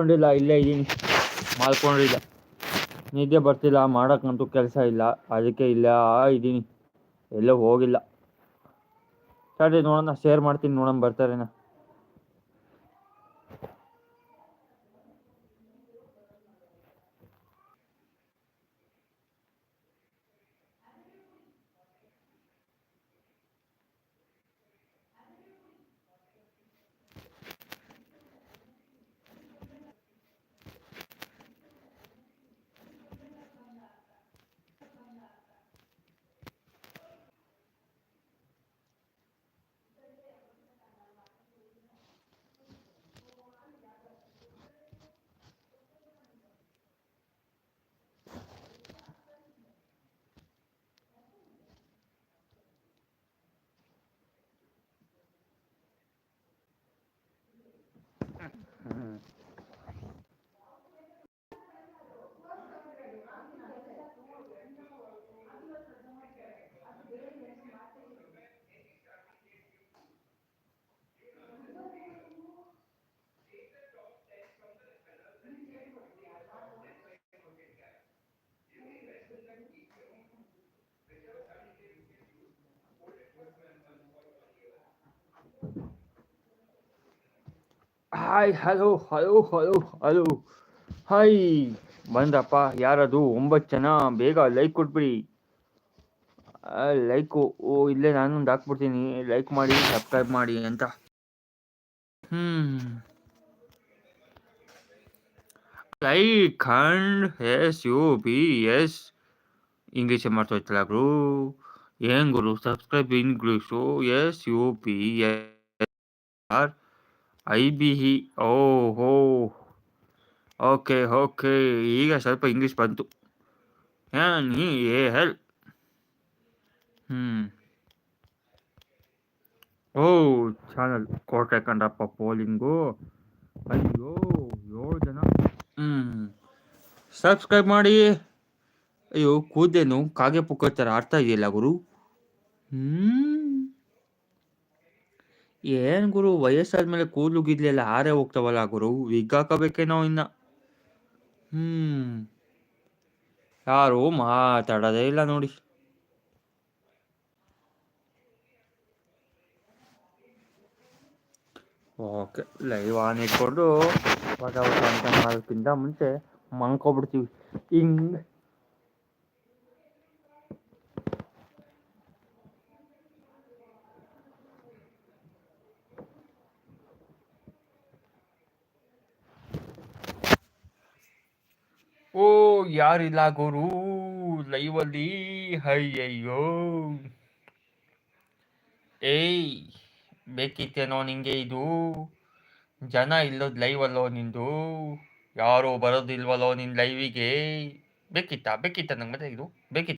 ಮಲ್ಕೊಂಡಿಲ್ಲ, ಇಲ್ಲೇ ಇದ್ದೀನಿ. ಮಲ್ಕೊಂಡಿಲ್ಲ, ನಿದ್ದೆ ಬರ್ತಿಲ್ಲ, ಮಾಡೋಕ್ಕಂತೂ ಕೆಲಸ ಇಲ್ಲ, ಅದಕ್ಕೆ ಇಲ್ಲ ಇದ್ದೀನಿ, ಎಲ್ಲೂ ಹೋಗಿಲ್ಲ. ಸರಿ ನೋಡೋಣ, ಶೇರ್ ಮಾಡ್ತೀನಿ, ನೋಡೋಣ ಬರ್ತಾರೇನ. Hi, hello hello hello hello hi, ಬಂದಪ್ಪ. ಯಾರದು? 9 ಜನ. ಬೇಗ ಲೈಕ್ ಕೊಟ್ಬಿಡಿ. ಲೈಕು ಇಲ್ಲೇ ನಾನೊಂದು ಹಾಕ್ಬಿಡ್ತೀನಿ. ಲೈಕ್ ಮಾಡಿ, ಸಬ್ಸ್ಕ್ರೈಬ್ ಮಾಡಿ ಅಂತ. ಲೈಕ್ ಅಂಡ್ SUBS ಇಂಗ್ಲೀಷ್ ಮಾಡ್ತೋಯ್ತಲ್ಲ ಗುರು. ಏನ್ ಗುರು ಸಬ್ಸ್ಕ್ರೈಬ್ ಇಂಗ್ಲೀಷು? SUBSRIBE. ಓಹೋ, ಓಕೆ ಓಕೆ, ಈಗ ಸ್ವಲ್ಪ ಇಂಗ್ಲೀಷ್ ಬಂತು. NEAL. ಓ, ಚಾನಲ್ ಕೋಟೆ ಕಂಡಪ್ಪ ಪೋಲಿಂಗು. ಅಯ್ಯೋ, 7 ಜನ. ಸಬ್ಸ್ಕ್ರೈಬ್ ಮಾಡಿ. ಅಯ್ಯೋ, ಕೂದೇನು ಕಾಗೆ ಪುಕ್ಕತ್ತರ ಆಡ್ತಾ ಇದೆಯಲ್ಲ ಗುರು. ಏನ್ ಗುರು, ವಯಸ್ಸಾದ್ಮೇಲೆ ಕೂದಲು ಗಿದ್ಲೆಲ್ಲ ಹಾರೇ ಹೋಗ್ತಾವಲ್ಲ ಗುರು. ವಿಗ್ ಹಾಕಬೇಕೇನೋ ಇನ್ನ. ಯಾರು ಮಾತಾಡೋದೇ ಇಲ್ಲ ನೋಡಿ. ಓಕೆ, ಲೈವ್ ಆನ್ ಇಟ್ಕೊಂಡು ಅಂತ ಮಾಡೋಕ್ಕಿಂತ ಮುಂಚೆ ಮನ್ಕೊಬಿಡ್ತೀವಿ ಹಿಂಗ್. ಓ, ಯಾರಿಲ್ಲ ಗುರು ಲೈವಲ್ಲಿ. ಅಯ್ಯಯ್ಯೋ, ಏಯ್ ಬೇಕಿತ್ತೇನೋ ನಿಂಗೆ ಇದು? ಜನ ಇಲ್ಲೋದ್ ಲೈವಲ್ಲೋ ನಿಂದು? ಯಾರು ಬರೋದಿಲ್ವಲ್ಲೋ ನಿನ್ ಲೈವಿಗೆ? ಬೇಕಿತ್ತ ನಂಗೆ ಮತ್ತೆ ಇದು ಬೇಕಿತ್ತ?